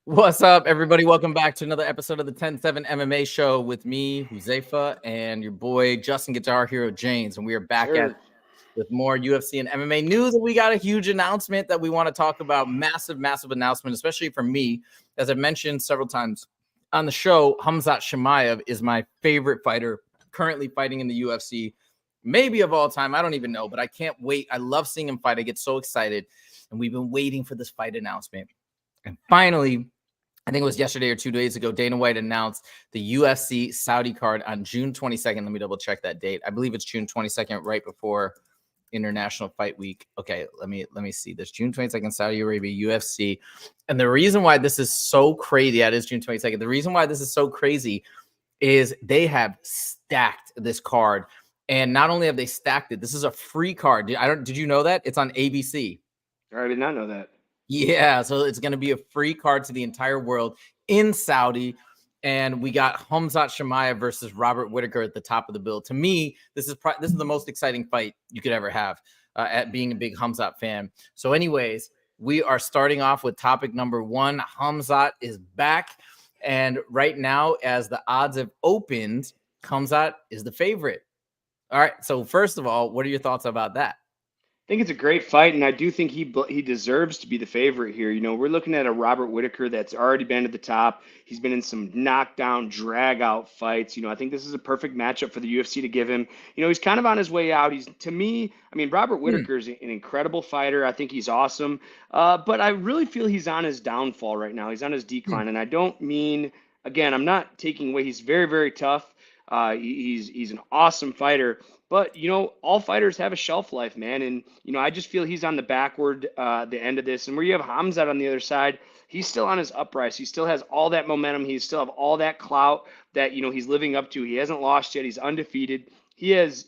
What's up, everybody? Welcome back to another episode of the 10-7 MMA Show with me, Huzaifa, and your boy, Justin Guitar Hero James. And we are back with more UFC and MMA news. And we got a huge announcement that we want to talk about. Massive announcement, especially for me. As I mentioned several times on the show, Hamzat Chimaev is my favorite fighter currently fighting in the UFC, maybe of all time. I don't even know, but I can't wait. I love seeing him fight. I get so excited. And we've been waiting for this fight announcement. And finally, I think it was yesterday or 2 days ago, Dana White announced the UFC Saudi card on June 22nd. Let me double check that date. I believe it's June 22nd, right before International Fight Week. Okay, let me see this. June 22nd, Saudi Arabia, UFC. And the reason why this is so crazy, it is June 22nd. The reason why this is so crazy is they have stacked this card. And not only have they stacked it, this is a free card. Did you know that? It's on ABC. I did not know that. Yeah, so it's going to be a free card to the entire world in Saudi. And we got Hamzat Chimaev versus Robert Whitaker at the top of the bill. To me, this is the most exciting fight you could ever have at being a big Hamzat fan. So anyways, we are starting off with topic number one. Hamzat is back. And right now, as the odds have opened, Hamzat is the favorite. All right, so first of all, what are your thoughts about that? I think it's a great fight, and I do think he deserves to be the favorite here. You know, we're looking at a Robert Whitaker that's already been at the top. He's been in some knockdown, drag-out fights. You know, I think this is a perfect matchup for the UFC to give him. You know, he's kind of on his way out. To me, I mean, Robert Whitaker is an incredible fighter. I think he's awesome, but I really feel he's on his downfall right now. He's on his decline, and I don't mean, again, I'm not taking away. He's very, very tough. He's an awesome fighter. But, you know, all fighters have a shelf life, man. And, you know, I just feel he's on the backward, the end of this. And where you have Hamzat on the other side, he's still on his uprise. He still has all that momentum. He still have all that clout that, you know, he's living up to. He hasn't lost yet. He's undefeated. This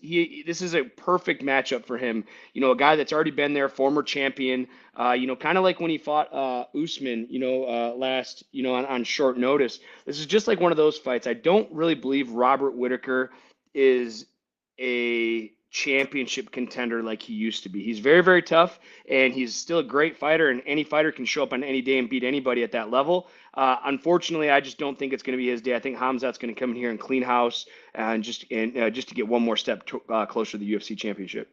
is a perfect matchup for him. You know, a guy that's already been there, former champion, you know, kind of like when he fought Usman, you know, last, you know, on short notice. This is just like one of those fights. I don't really believe Robert Whitaker is a championship contender like he used to be. He's very, very tough, and he's still a great fighter, and any fighter can show up on any day and beat anybody at that level. Unfortunately, I just don't think it's going to be his day. I think Hamzat's going to come in here and clean house and just to get one more step closer to the UFC championship.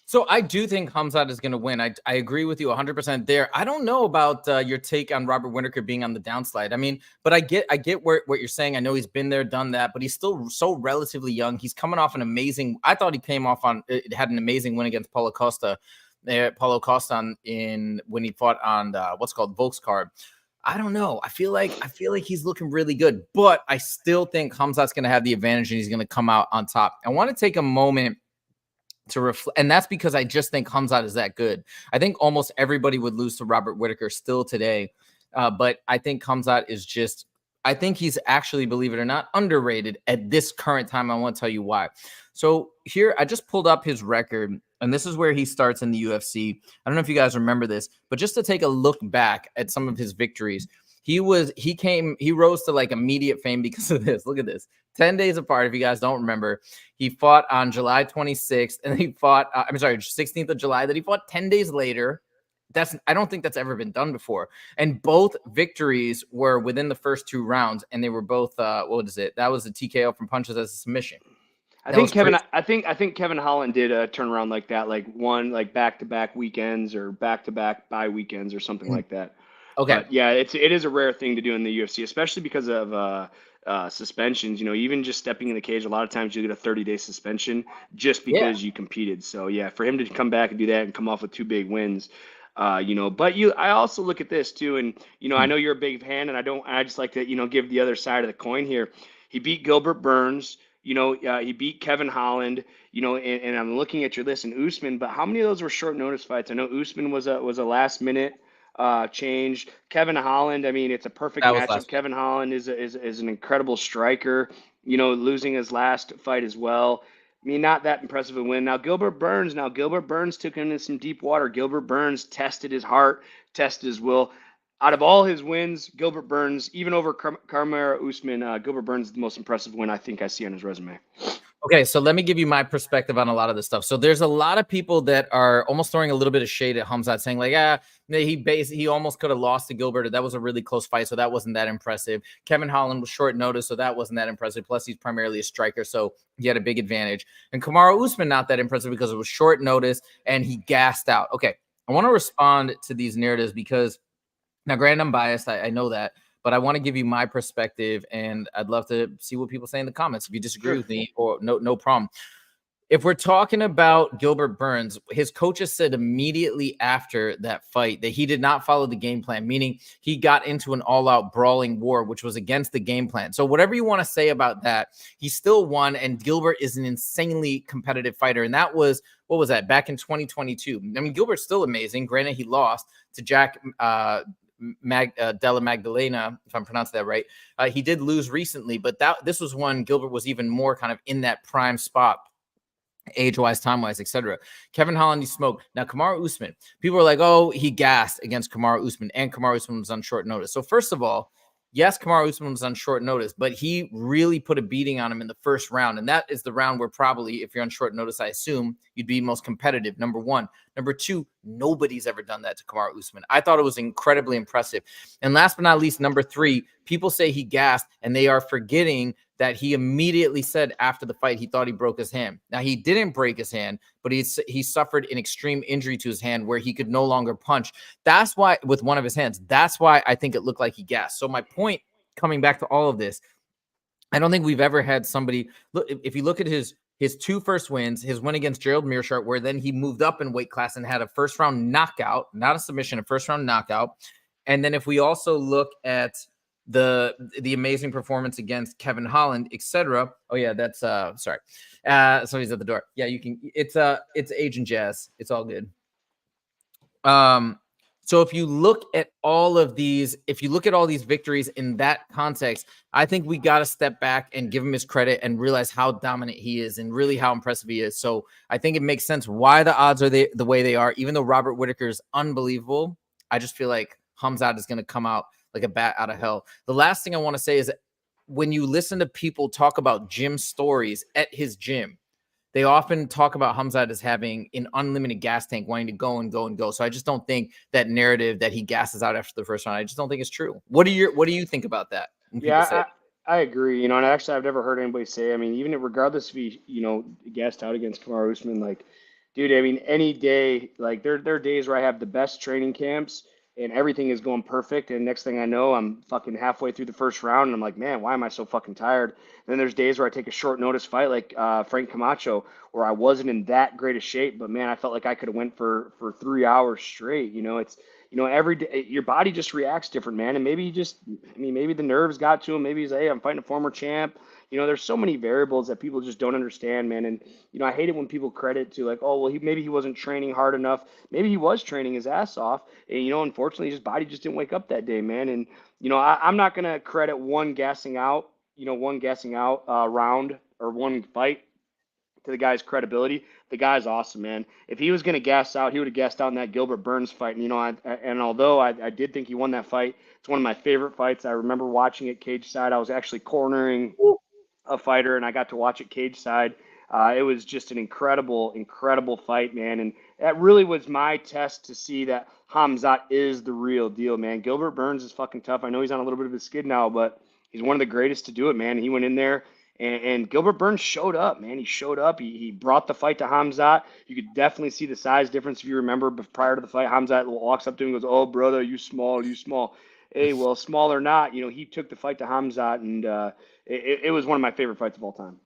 So I do think Hamzat is going to win. I agree with you 100% there. I don't know about your take on Robert Whitaker being on the downslide. I mean, but I get what you're saying. I know he's been there, done that, but he's still so relatively young. He's coming off an amazing. I thought he came off had an amazing win against Paulo Costa. Paulo Costa when he fought on what's called Volk's card. I don't know. I feel like he's looking really good, but I still think Hamzat's going to have the advantage and he's going to come out on top. I want to take a moment to reflect, and that's because I just think Hamzat is that good. I think almost everybody would lose to Robert Whitaker still today, but I think Hamzat is just. I think he's actually, believe it or not, underrated at this current time. I want to tell you why. So here, I just pulled up his record, and this is where he starts in the UFC. I don't know if you guys remember this, but just to take a look back at some of his victories, he rose to like immediate fame because of this. Look at this. 10 days apart, if you guys don't remember, he fought on July 26th, and he fought, 16th of July, that he fought 10 days later. I don't think that's ever been done before. And both victories were within the first 2 rounds, and they were both, what is it? That was a TKO from punches as a submission. I think Kevin Holland did a turnaround like that, like one like back-to-back weekends or back-to-back bye weekends or something like that. Okay. But yeah, it is a rare thing to do in the UFC, especially because of suspensions. You know, even just stepping in the cage, a lot of times you get a 30-day suspension just because you competed. So yeah, for him to come back and do that and come off with 2 big wins, you know. But I also look at this too, and you know, I know you're a big fan, and I just like to, you know, give the other side of the coin here. He beat Gilbert Burns. You know, he beat Kevin Holland. You know, and I'm looking at your list and Usman, but how many of those were short notice fights? I know Usman was a last minute change. Kevin Holland, I mean, it's a perfect matchup. Kevin Holland is an incredible striker. You know, losing his last fight as well. I mean, not that impressive a win. Now Gilbert Burns took him into some deep water. Gilbert Burns tested his heart, tested his will. Out of all his wins, Gilbert Burns, even over Kamaru Usman, Gilbert Burns is the most impressive win I think I see on his resume. Okay, so let me give you my perspective on a lot of this stuff. So there's a lot of people that are almost throwing a little bit of shade at Hamzat, saying like, he almost could have lost to Gilbert, or that was a really close fight, so that wasn't that impressive. Kevin Holland was short notice, so that wasn't that impressive. Plus, he's primarily a striker, so he had a big advantage. And Kamaru Usman, not that impressive because it was short notice and he gassed out. Okay, I want to respond to these narratives because now, granted, I'm biased. I know that, but I want to give you my perspective, and I'd love to see what people say in the comments. If you disagree Sure. with me, or no problem. If we're talking about Gilbert Burns, his coaches said immediately after that fight that he did not follow the game plan, meaning he got into an all-out brawling war, which was against the game plan. So whatever you want to say about that, he still won, and Gilbert is an insanely competitive fighter. And that was, what was that, back in 2022? I mean, Gilbert's still amazing. Granted, he lost to Jack Della Magdalena, if I'm pronouncing that right. He did lose recently, but this was when Gilbert was even more kind of in that prime spot, age-wise, time-wise, etc. Kevin Holland, he smoked. Now, Kamaru Usman, people are like, oh, he gassed against Kamaru Usman, and Kamaru Usman was on short notice. So first of all, yes, Kamaru Usman was on short notice, but he really put a beating on him in the first round. And that is the round where probably, if you're on short notice, I assume you'd be most competitive, number one. Number two, nobody's ever done that to Kamaru Usman. I thought it was incredibly impressive. And last but not least, number three, people say he gassed, and they are forgetting that he immediately said after the fight he thought he broke his hand. Now, he didn't break his hand, but he suffered an extreme injury to his hand where he could no longer punch. That's why, with one of his hands, that's why I think it looked like he gassed. So my point, coming back to all of this, I don't think we've ever had somebody, look, if you look at his two first wins, his win against Gerald Meerschaert, where then he moved up in weight class and had a first round knockout, not a submission, a first round knockout. And then if we also look at the amazing performance against Kevin Holland, etc. Oh yeah, that's sorry. Somebody's at the door. Yeah, you can, it's Agent Jazz. It's all good. So if you look at all of these, if you look at all these victories in that context, I think we got to step back and give him his credit and realize how dominant he is and really how impressive he is. So I think it makes sense why the odds are the way they are. Even though Robert Whitaker is unbelievable, I just feel like Hamzat is going to come out like a bat out of hell. The last thing I want to say is that when you listen to people talk about gym stories at his gym, they often talk about Hamzat as having an unlimited gas tank, wanting to go and go and go. So I just don't think that narrative that he gasses out after the first round, I just don't think it's true. What do you think about that? When people say, Yeah, I agree. You know, and actually, I've never heard anybody say. I mean, even regardless if he, gassed out against Kamaru Usman, like, dude, I mean, any day, like, there are days where I have the best training camps and everything is going perfect, and next thing I know, I'm fucking halfway through the first round, and I'm like, man, why am I so fucking tired? And then there's days where I take a short notice fight, like Frank Camacho, where I wasn't in that great a shape, but man, I felt like I could have went for 3 hours straight. Every day your body just reacts different, man. And maybe maybe the nerves got to him. Maybe he's, hey, I'm fighting a former champ. There's so many variables that people just don't understand, man. And I hate it when people credit to like, oh, well, maybe he wasn't training hard enough. Maybe he was training his ass off. And unfortunately, his body just didn't wake up that day, man. And I'm not gonna credit one gassing out, round or one fight to the guy's credibility. The guy's awesome, man. If he was going to gas out, he would have gassed out in that Gilbert Burns fight. And, and although I did think he won that fight, it's one of my favorite fights. I remember watching it cage side. I was actually cornering a fighter, and I got to watch it cage side. It was just an incredible, incredible fight, man. And that really was my test to see that Hamzat is the real deal, man. Gilbert Burns is fucking tough. I know he's on a little bit of a skid now, but he's one of the greatest to do it, man. He went in there. And Gilbert Burns showed up, man. He showed up. He brought the fight to Hamzat. You could definitely see the size difference if you remember. But prior to the fight, Hamzat walks up to him and goes, "Oh, brother, you small, you small." Hey, well, small or not, he took the fight to Hamzat, and it was one of my favorite fights of all time.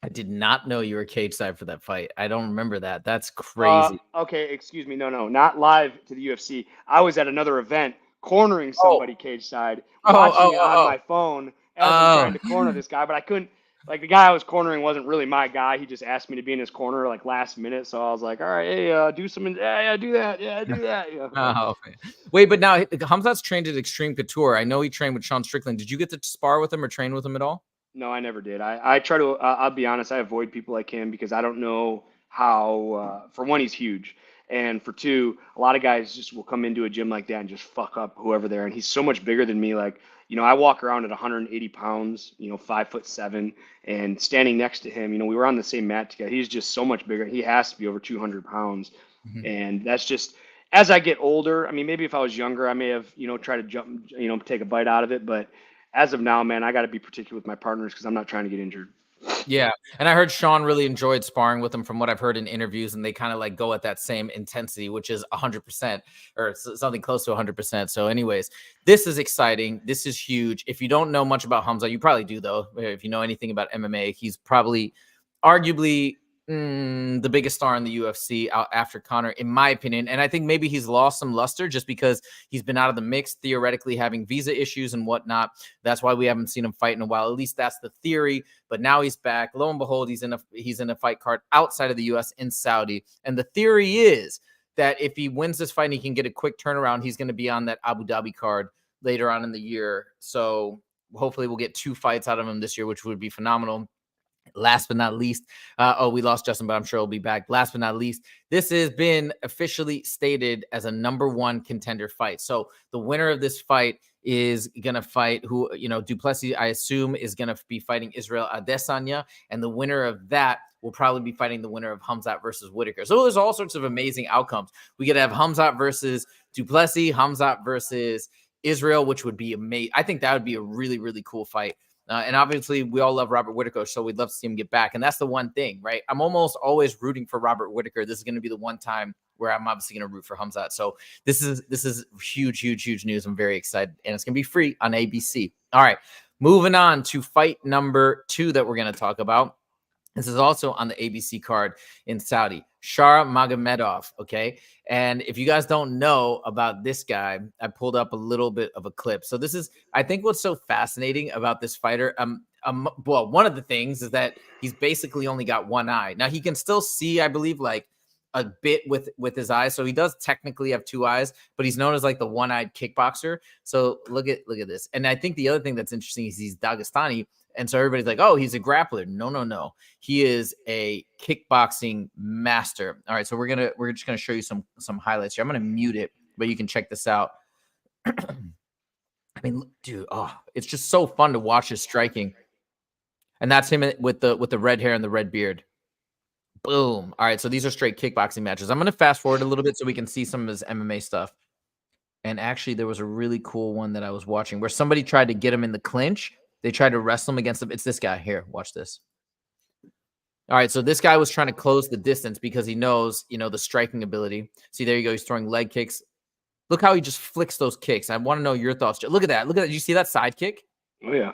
I did not know you were cage side for that fight. I don't remember that. That's crazy. Okay, excuse me. No, not live to the UFC. I was at another event cornering Oh, somebody cage side, oh, watching oh, it on oh, my phone as I'm oh. trying to corner this guy, but I couldn't. Like the guy I was cornering wasn't really my guy. He just asked me to be in his corner like last minute, so I was like, "All right, hey, do some, yeah, do that, yeah, do that." Yeah. Oh, man. Wait, but now Hamzat's trained at Extreme Couture. I know he trained with Sean Strickland. Did you get to spar with him or train with him at all? No, I never did. I try to. I'll be honest. I avoid people like him because I don't know how. For one, he's huge, And for two, a lot of guys just will come into a gym like that and just fuck up whoever there. And he's so much bigger than me. Like, I walk around at 180 pounds, 5'7", and standing next to him, we were on the same mat together. He's just so much bigger. He has to be over 200 pounds. Mhm. And that's just, as I get older, I mean, maybe if I was younger, I may have, tried to jump, take a bite out of it. But as of now, man, I got to be particular with my partners because I'm not trying to get injured. Yeah. And I heard Sean really enjoyed sparring with him from what I've heard in interviews, and they kind of like go at that same intensity, which is 100% or something close to 100%. So anyways, this is exciting. This is huge. If you don't know much about Hamza, you probably do though. If you know anything about MMA, he's probably arguably the biggest star in the UFC out after Conor, in my opinion. And I think maybe he's lost some luster just because he's been out of the mix, theoretically having visa issues and whatnot. That's why we haven't seen him fight in a while. At least that's the theory. But now he's back. Lo and behold, he's in a fight card outside of the US in Saudi. And the theory is that if he wins this fight and he can get a quick turnaround, he's going to be on that Abu Dhabi card later on in the year. So hopefully we'll get 2 fights out of him this year, which would be phenomenal. Last but not least, we lost Justin, but I'm sure he'll be back. Last but not least, this has been officially stated as a #1 contender fight. So the winner of this fight is going to fight Duplessis, I assume, is going to be fighting Israel Adesanya. And the winner of that will probably be fighting the winner of Hamzat versus Whitaker. So there's all sorts of amazing outcomes. We could have Hamzat versus Duplessis, Hamzat versus Israel, which would be amazing. I think that would be a really, really cool fight. And obviously, we all love Robert Whitaker, so we'd love to see him get back. And that's the one thing, right? I'm almost always rooting for Robert Whitaker. This is going to be the one time where I'm obviously going to root for Hamzat. So this is huge, huge, huge news. I'm very excited, and it's going to be free on ABC. All right, moving on to fight number 2 that we're going to talk about. This is also on the ABC card in Saudi. Shara Magomedov, okay? And if you guys don't know about this guy, I pulled up a little bit of a clip. So this is, I think what's so fascinating about this fighter, well, one of the things is that he's basically only got one eye. Now, he can still see, I believe, like a bit with his eyes. So he does technically have 2 eyes, but he's known as like the one-eyed kickboxer. So look at this. And I think the other thing that's interesting is he's Dagestani. And so everybody's like, oh, he's a grappler. No. He is a kickboxing master. All right, so we're just gonna show you some highlights here. I'm gonna mute it, but you can check this out. I mean, dude, it's just so fun to watch his striking. And that's him with the red hair and the red beard. Boom. All right, so these are straight kickboxing matches. I'm gonna fast forward a little bit so we can see some of his MMA stuff. And actually, there was a really cool one that I was watching where somebody tried to get him in the clinch. They tried to wrestle him against him. It's this guy here. Watch this. All right, so this guy was trying to close the distance because he knows, the striking ability. See, there you go. He's throwing leg kicks. Look how he just flicks those kicks. I want to know your thoughts. Look at that. Look at that. Did you see that side kick? Oh, yeah.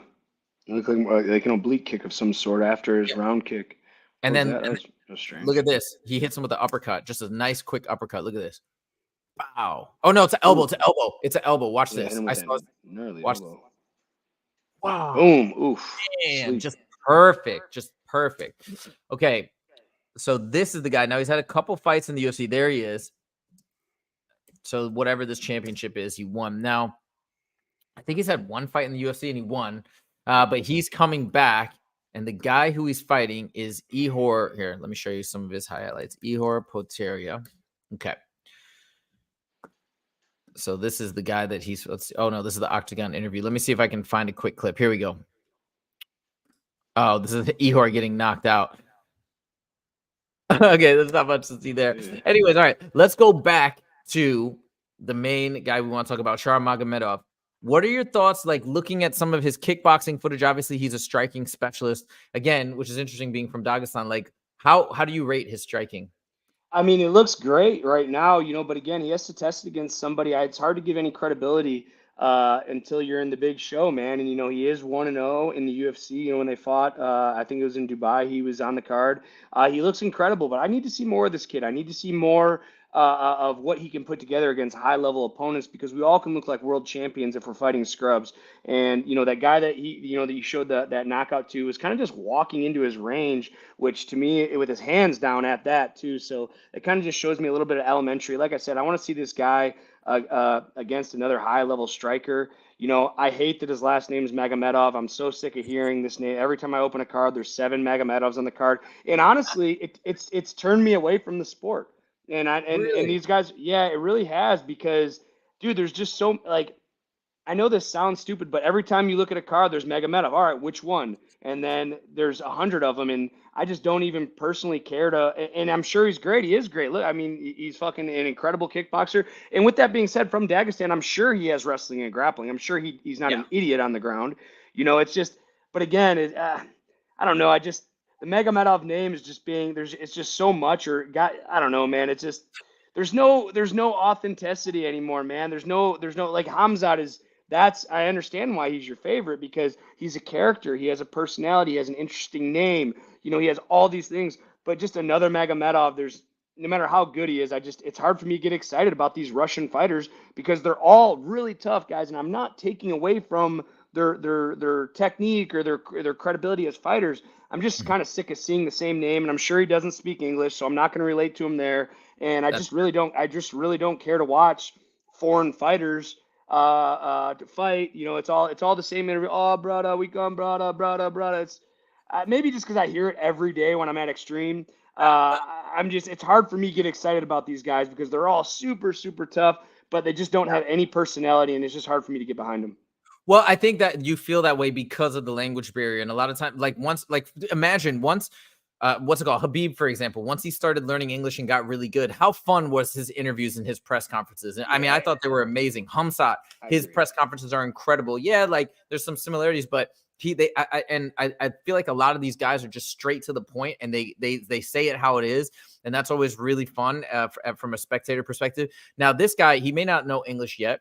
It looked like an oblique kick of some sort after his round kick. And then that's strange. Look at this. He hits him with an uppercut. Just a nice, quick uppercut. Look at this. Wow. Oh, no, it's an elbow. It's an elbow. It's an elbow. Watch this. I saw it. Watch this. Wow. Boom. Oof. Man, just perfect. Just perfect. Okay. So this is the guy. Now he's had a couple fights in the UFC. There he is. So whatever this championship is, he won. Now, I think he's had one fight in the UFC and he won. But he's coming back. And the guy who he's fighting is Ihor. Here, let me show you some of his highlights. Ihor Potieria. Okay. So this is the guy that he's, oh no, this is the Octagon interview. Let me see if I can find a quick clip. Here we go. Oh, this is Ihor getting knocked out. Okay, there's not much to see there. Anyways, all right, let's go back to the main guy we want to talk about, Shara Magomedov. What are your thoughts, like looking at some of his kickboxing footage? Obviously, he's a striking specialist, again, which is interesting being from Dagestan. Like, how do you rate his striking? I mean, it looks great right now, but again, he has to test it against somebody. It's hard to give any credibility until you're in the big show, man. And, he is 1-0 in the UFC. When they fought, I think it was in Dubai, he was on the card. He looks incredible, but I need to see more of this kid. I need to see more of what he can put together against high-level opponents, because we all can look like world champions if we're fighting scrubs. And, that guy that that you showed that knockout to was kind of just walking into his range, which to me, with his hands down at that too. So it kind of just shows me a little bit of elementary. Like I said, I want to see this guy against another high-level striker. I hate that his last name is Magomedov. I'm so sick of hearing this name. Every time I open a card, there's 7 Magomedovs on the card. And honestly, it's turned me away from the sport. And Really? these guys, yeah, it really has because, dude, there's just so like I know this sounds stupid, but every time you look at a car, there's Magomedov. All right, which one? And then there's 100 of them, and I just don't even personally care to. And I'm sure he's great. He is great. Look, I mean, he's fucking an incredible kickboxer. And with that being said, from Dagestan, I'm sure he has wrestling and grappling. I'm sure he's not Yeah. an idiot on the ground. It's just. But again, I don't know. The Magomedov name is just being there's. It's just so much, or got. I don't know, man. It's just there's no authenticity anymore, man. There's no like Hamzat is that's I understand why he's your favorite because he's a character. He has a personality. He has an interesting name. He has all these things. But just another Magomedov. There's no matter how good he is, it's hard for me to get excited about these Russian fighters because they're all really tough guys, and I'm not taking away from their technique or their credibility as fighters. I'm just Mhm. kind of sick of seeing the same name, and I'm sure he doesn't speak English, so I'm not going to relate to him there. And That's I just really don't care to watch foreign fighters to fight. It's all the same interview. Oh, brother, we come, brother. It's maybe just because I hear it every day when I'm at Extreme. It's hard for me to get excited about these guys because they're all super, super tough, but they just don't have any personality, and it's just hard for me to get behind them. Well, I think that you feel that way because of the language barrier. And a lot of times, imagine once, what's it called? Habib, for example, once he started learning English and got really good, how fun was his interviews and his press conferences? And I mean, I Yeah, thought they were amazing. Hamzat, I his agree. press conferences are incredible. Yeah, like there's some similarities, but I feel like a lot of these guys are just straight to the point and they say it how it is. And that's always really fun from a spectator perspective. Now, this guy, he may not know English yet.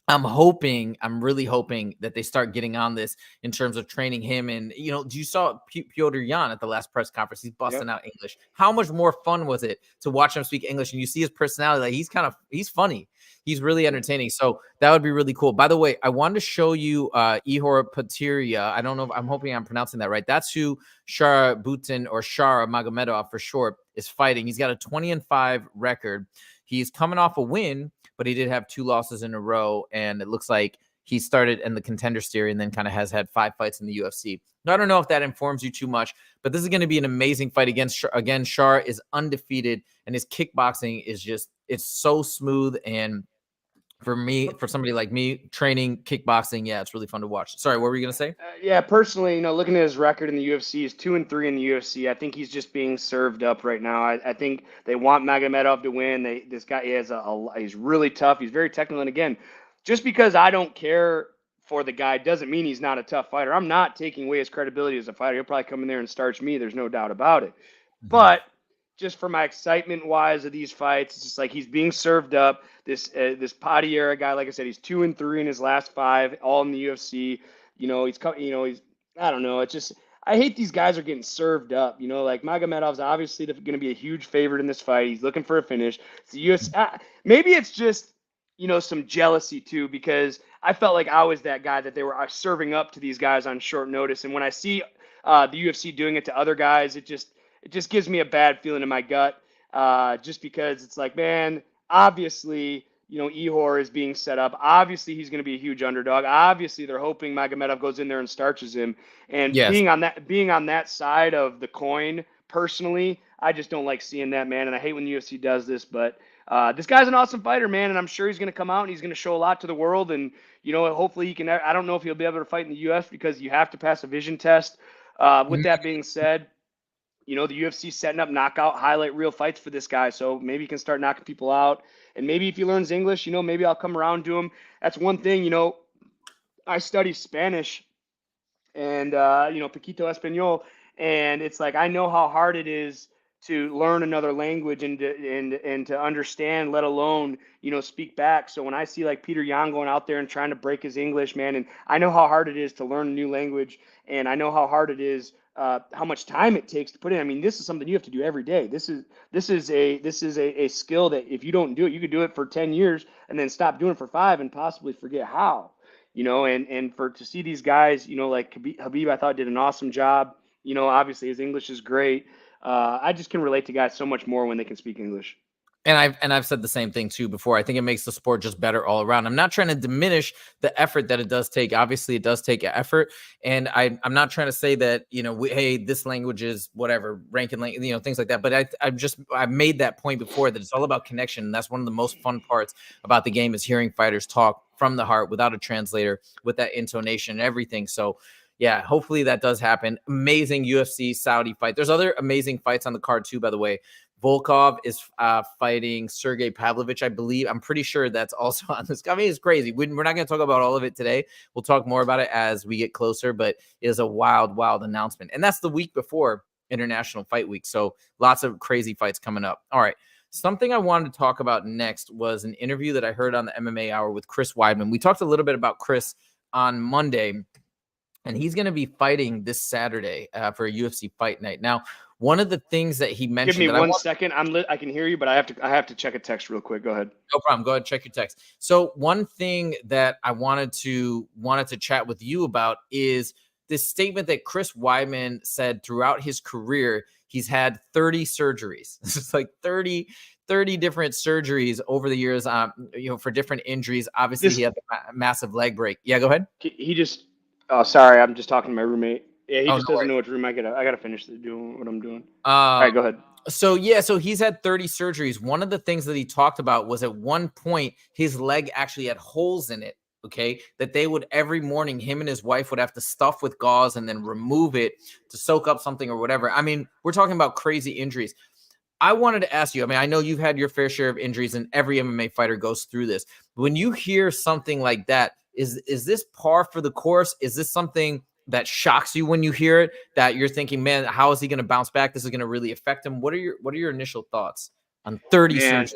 I'm really hoping that they start getting on this in terms of training him. And, you saw Piotr Jan at the last press conference. He's busting Yep. out English. How much more fun was it to watch him speak English? And you see his personality. Like he's funny. He's really entertaining. So that would be really cool. By the way, I wanted to show you Ihor Potieria. I don't know if I'm hoping I'm pronouncing that right. That's who Shara Butin or Shara Magomedov for short is fighting. He's got a 20-5 record. He's coming off a win, but he did have 2 losses in a row, and it looks like he started in the contender series and then kind of has had 5 fights in the UFC. Now, I don't know if that informs you too much, but this is going to be an amazing fight again. Shar is undefeated, and his kickboxing is it's so smooth. And for somebody like me, training kickboxing, yeah, it's really fun to watch. Sorry, what were you going to say? Yeah, personally, looking at his record in the UFC, he's 2-3 in the UFC. I think he's just being served up right now. I think they want Magomedov to win. This guy he's really tough. He's very technical. And again, just because I don't care for the guy doesn't mean he's not a tough fighter. I'm not taking away his credibility as a fighter. He'll probably come in there and starch me. There's no doubt about it. Mhm. But just for my excitement wise of these fights, it's just like he's being served up. This Pottiera guy, like I said, he's 2-3 in his last 5, all in the UFC. He's I don't know. It's just I hate these guys are getting served up. Like Magomedov's obviously going to be a huge favorite in this fight. He's looking for a finish. It's the UFC. Maybe it's just some jealousy too because I felt like I was that guy that they were serving up to these guys on short notice. And when I see the UFC doing it to other guys, it just gives me a bad feeling in my gut. Just because it's like, man, obviously, Ihor is being set up. Obviously, he's going to be a huge underdog. Obviously, they're hoping Magomedov goes in there and starches him. And Yes. being on that side of the coin, personally, I just don't like seeing that, man. And I hate when the UFC does this, but this guy's an awesome fighter, man, and I'm sure he's going to come out and he's going to show a lot to the world. And hopefully he can. I don't know if he'll be able to fight in the US because you have to pass a vision test. With that being said, the UFC setting up knockout highlight reel fights for this guy. So maybe he can start knocking people out. And maybe if he learns English, maybe I'll come around to him. That's one thing, I study Spanish and, Poquito Espanol. And it's like, I know how hard it is to learn another language and to understand, let alone, speak back. So when I see like Peter Yan going out there and trying to break his English, man, and I know how hard it is to learn a new language, and I know how hard it is, how much time it takes to put in. I mean, this is something you have to do every day. This is a skill that if you don't do it, you could do it for 10 years and then stop doing it for 5 and possibly forget how. And for to see these guys, like Habib, I thought did an awesome job. Obviously his English is great. I just can relate to guys so much more when they can speak English. And I've said the same thing too before. I think it makes the sport just better all around. I'm not trying to diminish the effort that it does take. Obviously, it does take effort, and I'm not trying to say that hey, this language is whatever ranking, things like that. But I've made that point before that it's all about connection, and that's one of the most fun parts about the game is hearing fighters talk from the heart without a translator, with that intonation and everything. So. Yeah, hopefully that does happen. Amazing UFC Saudi fight. There's other amazing fights on the card too, by the way. Volkov is fighting Sergey Pavlovich, I believe. I'm pretty sure that's also on this. I mean, it's crazy. We're not going to talk about all of it today. We'll talk more about it as we get closer, but it is a wild, wild announcement. And that's the week before International Fight Week. So lots of crazy fights coming up. All right. Something I wanted to talk about next was an interview that I heard on the MMA Hour with Chris Weidman. We talked a little bit about Chris on Monday, and he's going to be fighting this Saturday for a UFC fight night. Now, one of the things that he mentioned. Give me 1 second. I can hear you, but I have to check a text real quick. Go ahead. No problem. Go ahead and check your text. So one thing that I wanted to chat with you about is this statement that Chris Weidman said throughout his career. He's had 30 surgeries. It's like 30 different surgeries over the years, for different injuries. Obviously, he had a massive leg break. Yeah, go ahead. He just. Oh, sorry. I'm just talking to my roommate. Yeah, he just doesn't worries. know what room I gotta finish doing what I'm doing. All right, go ahead. So he's had 30 surgeries. One of the things that he talked about was at one point his leg actually had holes in it. Okay, that they would every morning, him and his wife would have to stuff with gauze and then remove it to soak up something or whatever. I mean, we're talking about crazy injuries. I wanted to ask you, I mean, I know you've had your fair share of injuries and every MMA fighter goes through this. When you hear something like that, is this par for the course? Is this something that shocks you when you hear it, that you're thinking, man, how is he going to bounce back? This is going to really affect him. What are your initial thoughts on 30 surgeries?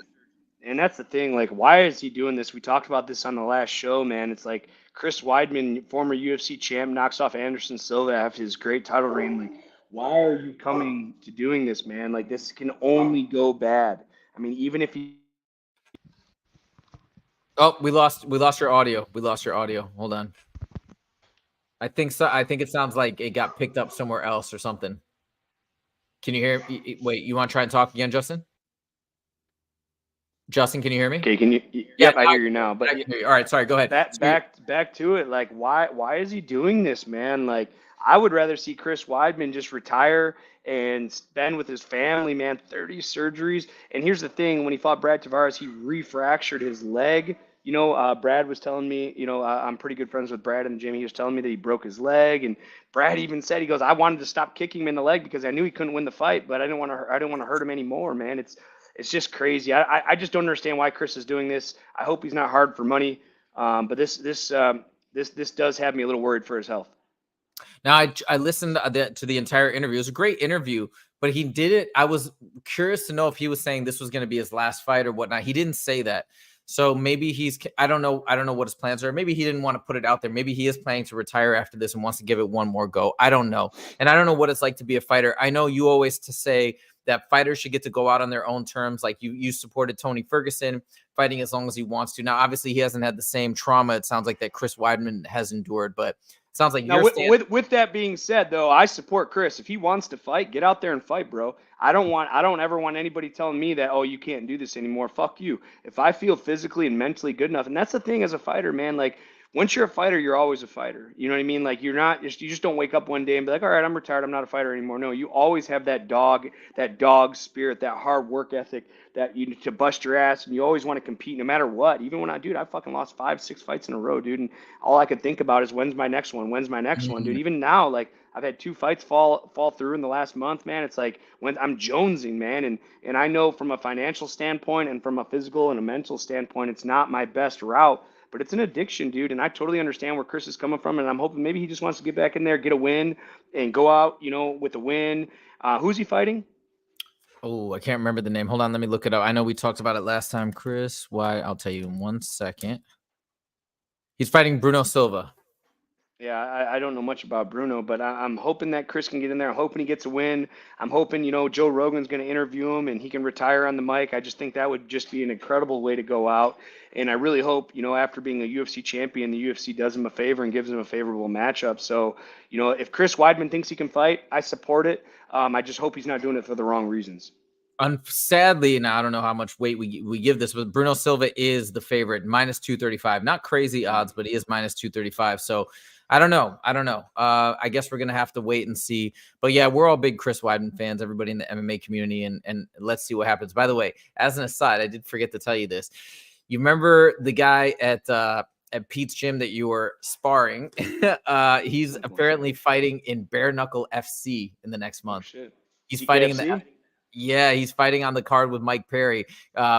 And that's the thing. Like, why is he doing this? We talked about this on the last show, man. It's like Chris Weidman, former UFC champ, knocks off Anderson Silva after his great title reign. Like, why are you coming to doing this, man? Like, this can only go bad. I mean, even if he. Oh, we lost your audio. We lost your audio. Hold on. I think so. I think it sounds like it got picked up somewhere else or something. Can you hear? Wait, you want to try and talk again, Justin? Justin, can you hear me? Okay, can you? Yep, I hear you now. But all right, sorry. Go ahead. Back to it. Like, why is he doing this, man? Like, I would rather see Chris Weidman just retire and spend with his family, man. 30 surgeries. And here's the thing: when he fought Brad Tavares, he refractured his leg. Brad was telling me, I'm pretty good friends with Brad in the gym. He was telling me that he broke his leg, and Brad even said, he goes, I wanted to stop kicking him in the leg because I knew he couldn't win the fight, but I didn't want to hurt him anymore, man. It's just crazy. I just don't understand why Chris is doing this. I hope he's not hard for money, but this does have me a little worried for his health. Now, I listened to the entire interview. It was a great interview, but he did it. I was curious to know if he was saying this was going to be his last fight or whatnot. He didn't say that. So maybe I don't know what his plans are. Maybe he didn't want to put it out there. Maybe he is planning to retire after this and wants to give it one more go. I don't know. And I don't know what it's like to be a fighter. I know you always to say that fighters should get to go out on their own terms. Like you supported Tony Ferguson fighting as long as he wants to. Now, obviously he hasn't had the same trauma. It sounds like that Chris Weidman has endured, but it sounds like now, with that being said, though, I support Chris. If he wants to fight, get out there and fight, bro. I don't ever want anybody telling me that, oh, you can't do this anymore. Fuck you. If I feel physically and mentally good enough, and that's the thing as a fighter, man, like once you're a fighter, you're always a fighter. You know what I mean? Like you just don't wake up one day and be like, all right, I'm retired. I'm not a fighter anymore. No, you always have that dog spirit, that hard work ethic that you to bust your ass, and you always want to compete no matter what. Even when I fucking lost 5-6 fights in a row, dude. And all I could think about is when's my next one? When's my next one, dude? Even now, like I've had 2 fights fall through in the last month, man. It's like when I'm jonesing, man. And I know from a financial standpoint and from a physical and a mental standpoint, it's not my best route. But it's an addiction, dude, and I totally understand where Chris is coming from, and I'm hoping maybe he just wants to get back in there, get a win, and go out, with a win. Who's he fighting? Oh, I can't remember the name. Hold on, let me look it up. I know we talked about it last time, Chris. Why? I'll tell you in 1 second. He's fighting Bruno Silva. Yeah, I don't know much about Bruno, but I'm hoping that Chris can get in there. I'm hoping he gets a win. I'm hoping, Joe Rogan's going to interview him and he can retire on the mic. I just think that would just be an incredible way to go out. And I really hope, after being a UFC champion, the UFC does him a favor and gives him a favorable matchup. So, if Chris Weidman thinks he can fight, I support it. I just hope he's not doing it for the wrong reasons. Sadly, now I don't know how much weight we give this, but Bruno Silva is the favorite, minus 235. Not crazy odds, but he is minus 235. So I don't know. I guess we're gonna have to wait and see. But yeah, we're all big Chris Weidman fans, everybody in the MMA community, and let's see what happens. By the way, as an aside, I did forget to tell you this. You remember the guy at Pete's gym that you were sparring? He's apparently fighting in Bare Knuckle FC in the next month. Shit. He's fighting in the TKFC? Yeah, he's fighting on the card with Mike Perry.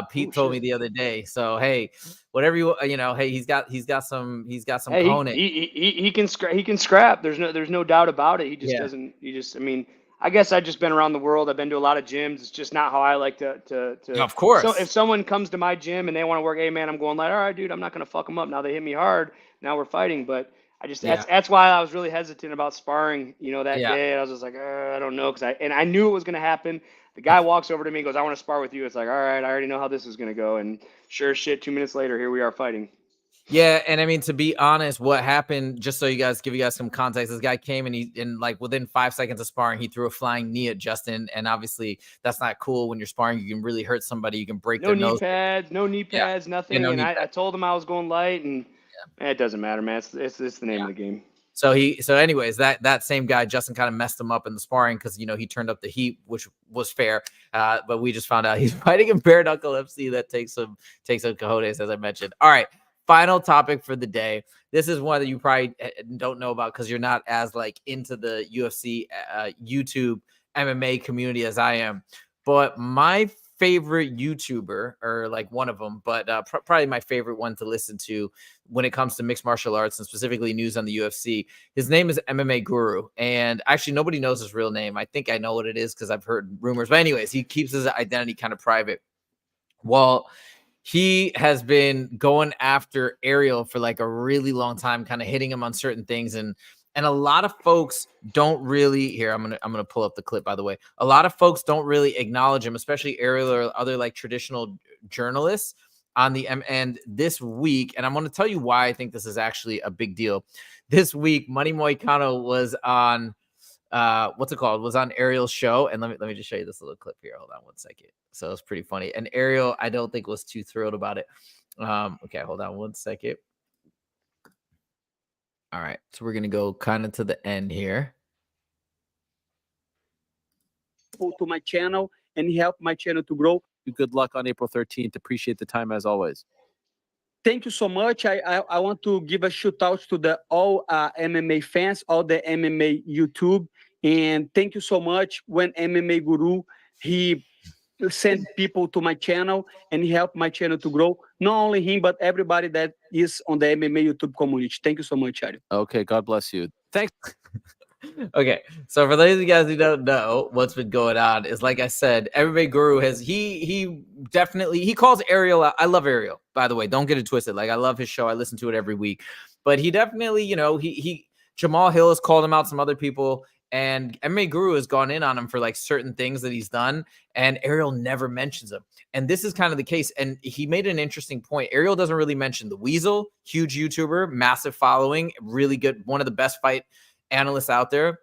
Pete told me the other day. So hey, whatever hey, he's got some Hey, cojones. he can scrap. There's no doubt about it. He just doesn't. I mean, I guess I've just been around the world. I've been to a lot of gyms. It's just not how I like to. Of course. So if someone comes to my gym and they want to work, hey man, I'm going like, all right, dude, I'm not gonna fuck them up. Now they hit me hard. Now we're fighting, but I just that's why I was really hesitant about sparring. That day, I was just like, I don't know, because I knew it was gonna happen. The guy walks over to me and goes, I want to spar with you. It's like, all right, I already know how this is going to go. And sure shit, 2 minutes later, here we are fighting. Yeah, and I mean, to be honest, what happened, just so give you guys some context, this guy came and like within 5 seconds of sparring, he threw a flying knee at Justin. And obviously that's not cool when you're sparring. You can really hurt somebody. You can break their nose. No knee pads, nothing. And I told him I was going light, and it doesn't matter, man. It's the name of the game. So anyways, that same guy, Justin, kind of messed him up in the sparring because, he turned up the heat, which was fair. But we just found out he's fighting in Bare Knuckle FC. That takes some cojones, as I mentioned. All right. Final topic for the day. This is one that you probably don't know about because you're not as like into the UFC YouTube MMA community as I am. But my favorite YouTuber, or like one of them, but probably my favorite one to listen to when it comes to mixed martial arts and specifically news on the UFC. His name is MMA Guru, and actually nobody knows his real name. I think I know what it is because I've heard rumors. But anyways, he keeps his identity kind of private. Well, he has been going after Ariel for like a really long time, kind of hitting him on certain things, and a lot of folks don't really here. I'm gonna pull up the clip, by the way. A lot of folks don't really acknowledge him, especially Ariel or other like traditional journalists on the and this week. And I'm going to tell you why I think this is actually a big deal. This week, Money Moicano was on was on Ariel's show. And let me just show you this little clip here. Hold on one second. So it's pretty funny. And Ariel, I don't think was too thrilled about it. Okay, hold on one second. All right, so we're going to go kind of to the end here. To my channel and help my channel to grow. Good luck on April 13th. Appreciate the time as always. Thank you so much. I want to give a shout out to all MMA fans, all the MMA YouTube. And thank you so much when MMA Guru, he sent people to my channel and he helped my channel to grow. Not only him, but everybody that is on the MMA YouTube community. Thank you so much, Ari. Okay, God bless you. Thanks. Okay, so for those of you guys who don't know what's been going on, is like I said, MMA Guru has he definitely calls Ariel out. I love Ariel, by the way. Don't get it twisted. Like, I love his show. I listen to it every week. But he definitely, he Jamal Hill has called him out, some other people. And MMA Guru has gone in on him for like certain things that he's done, and Ariel never mentions him. And this is kind of the case. And he made an interesting point. Ariel doesn't really mention the Weasel, huge YouTuber, massive following, really good, one of the best fight analysts out there.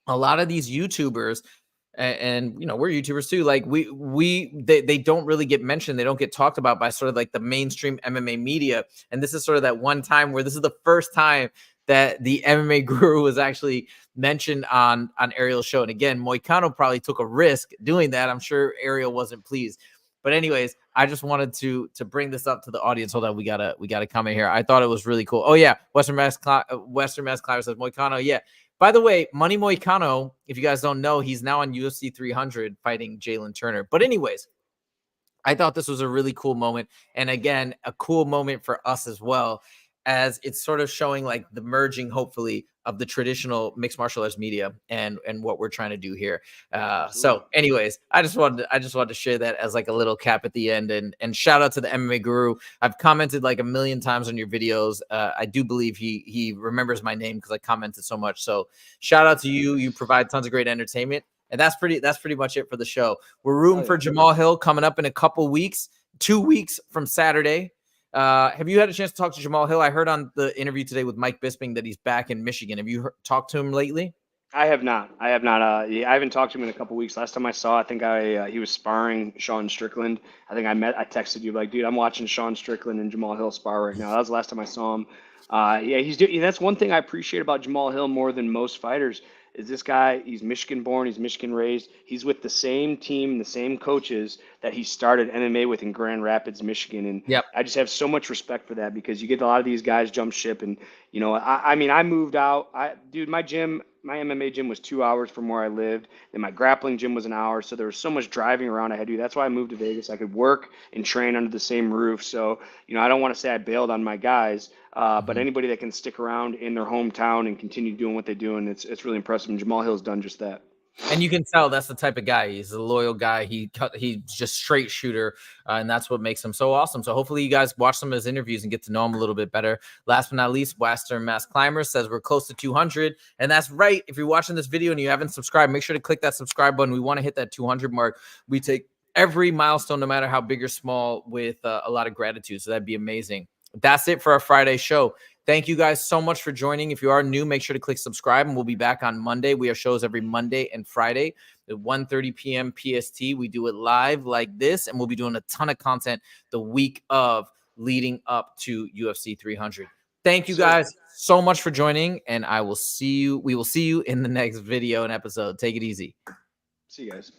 A lot of these YouTubers, and we're YouTubers too, like they don't really get mentioned. They don't get talked about by sort of like the mainstream MMA media. And this is sort of that one time where this is the first time that the MMA Guru was actually mentioned on Ariel's show. And again, Moicano probably took a risk doing that. I'm sure Ariel wasn't pleased. But anyways, I just wanted to bring this up to the audience. Hold on, we gotta comment here. I thought it was really cool. Oh yeah, Western Mass Climber says Moicano. Yeah. By the way, Money Moicano, if you guys don't know, he's now on UFC 300 fighting Jalen Turner. But anyways, I thought this was a really cool moment. And again, a cool moment for us as well, as it's sort of showing like the merging, hopefully, of the traditional mixed martial arts media and what we're trying to do here. So anyways, I just wanted to share that as like a little cap at the end, and shout out to the MMA Guru. I've commented like 1 million times on your videos. I do believe he remembers my name because I commented so much. So shout out to you. You provide tons of great entertainment. And that's pretty much it for the show. We're rooting for Jamal Hill coming up in a couple weeks, 2 weeks from Saturday. Have you had a chance to talk to Jamal Hill? I heard on the interview today with Mike Bisping that he's back in Michigan. Have you talked to him lately? I have not. I have not. I haven't talked to him in a couple weeks. Last time I saw, I think he was sparring Sean Strickland. I think I texted you like, dude, I'm watching Sean Strickland and Jamal Hill spar right now. That was the last time I saw him. Yeah, he's doing. That's one thing I appreciate about Jamal Hill more than most fighters. Is this guy? He's Michigan born. He's Michigan raised. He's with the same team, the same coaches that he started MMA with in Grand Rapids, Michigan. And Yep. I just have so much respect for that because you get a lot of these guys jump ship. And you know, I mean, I moved out. Dude, my MMA gym was 2 hours from where I lived. Then my grappling gym was an hour. So there was so much driving around I had to do. That's why I moved to Vegas. I could work and train under the same roof. So, you know, I don't want to say I bailed on my guys, but anybody that can stick around in their hometown and continue doing what they're doing, it's really impressive. And Jamal Hill's done just that. And you can tell that's the type of guy. He's a loyal guy. He's just straight shooter, and that's what makes him so awesome. So hopefully you guys watch some of his interviews and get to know him a little bit better. Last but not least, Western Mass Climber says we're close to 200, and that's right. If you're watching this video and you haven't subscribed, make sure to click that subscribe button. We want to hit that 200 mark. We take every milestone, no matter how big or small, with a lot of gratitude. So that'd be amazing. That's it for our Friday show. Thank you guys so much for joining. If you are new, make sure to click subscribe, and we'll be back on Monday. We have shows every Monday and Friday at 1:30 p.m. PST. We do it live like this, and we'll be doing a ton of content the week of leading up to UFC 300. Thank you guys so much for joining, and we will see you in the next video and episode. Take it easy. See you guys.